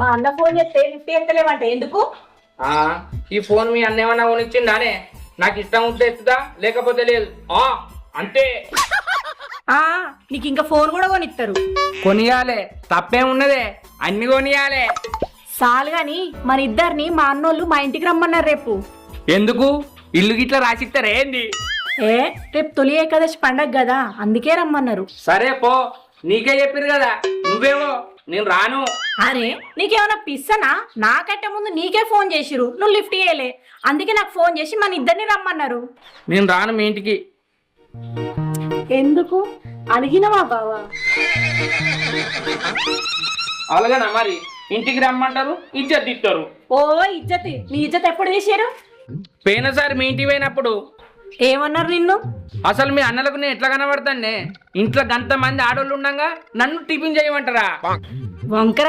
మా అన్న ఫోన్ చేస్తే లిఫ్ట్ ఎత్తలేమంటే ఎందుకు? ఈ ఫోన్ మీ అన్న ఏమన్నా కొనిచ్చిందానే? నాకు ఇష్టం ఉంటే ఎత్తుదా, లేకపోతే లేదు అంతే. నీకు ఇంకా ఫోన్ కూడా కొనిస్తారు. కొనియాలే, తప్పేమున్నదే, అన్ని కొనియాలే. చాలు గాని మన ఇద్దరిని మా అన్నోళ్ళు మా ఇంటికి రమ్మన్నారు రేపు. ఎందుకు? ఇల్లు గిట్లా రాసిస్తారా ఏంది? రేపు తొలి ఏకాదశి పండగ కదా, అందుకే రమ్మన్నారు. సరే పో, నీకే చెప్పిరు కదా, నువ్వేమో నేను రాను. అరే నీకేమైనా పిස්සనా? నాకంటే ముందు నీకే ఫోన్ చేసిరు, నువ్వు లిఫ్ట్ చేయలే. అందుకే నాకు ఫోన్ చేసి మన ఇద్దరిని రమ్మన్నారు. నేను రాను మీ ఇంటికి. ఎందుకు అడిగినవా బావా? అలాగనా మరి, ఇంటికి రమ్మంటారు, ఇజ్జత్ ఇస్తారు. ఇజ్జత్? నీ ఇజ్జత్ ఎప్పుడు తీసారు? పోయినసారి మీ ఇంటికి పోయినప్పుడు. ఏమన్నారు నిన్ను? అసలు మీ అన్నలకు నేను ఎట్లా కనబడతానే? ఇంట్లో గంత మంది ఆడోళ్ళు ఉండగా నన్ను టిఫిన్ చేయమంటారా? వంకర